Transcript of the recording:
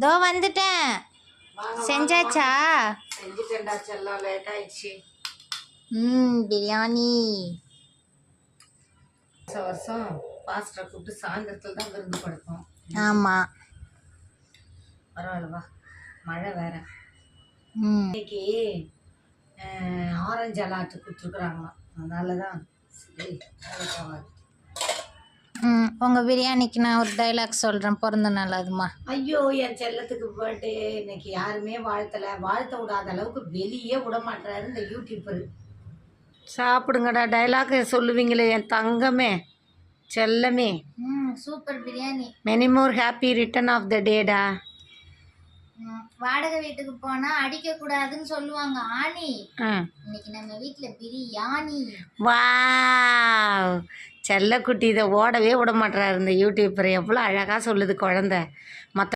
தோ வந்துட்டேன். செஞ்சாச்சா? செஞ்சுட்டேன்டா செல்லம், லேட் ஆயிடுச்சு. பிரியாணி வருஷம் பாஸ்டரை கூப்பிட்டு சாயந்தரத்தில் தான் விருந்து கொடுப்போம். ஆமாம், பரவாயில்லவா, மழை வேற. இன்னைக்கு ஆரஞ்சு அலாட்டு கொடுத்துருக்குறாங்களாம், அதனால தான் சரி. உங்கள் பிரியாணிக்கு நான் ஒரு டைலாக் சொல்கிறேன், பிறந்த நாள் அதுமா. ஐயோ, என் செல்லத்துக்கு பர்த்டே இன்னைக்கு யாருமே வாழ்த்தலை. வாழ்த்த விடாத அளவுக்கு வெளியே விட மாட்டாரு இந்த யூடியூப்பர். சாப்பிடுங்கடா, டைலாக் சொல்லுவீங்களே என் தங்கமே, செல்லமே. Super biryani. Many more happy return of the day. வாடகை வீட்டுக்கு போனா அடிக்க கூடாதுன்னு சொல்லுவாங்க ஆனி. இன்னைக்கு நம்ம வீட்டுல பிரியாணி. வாவ், செல்லக்குட்டி இதை ஓடவே விட மாட்டாரு இந்த யூடியூப்பர். எவ்வளோ அழகாக சொல்லுது குழந்தை. மற்ற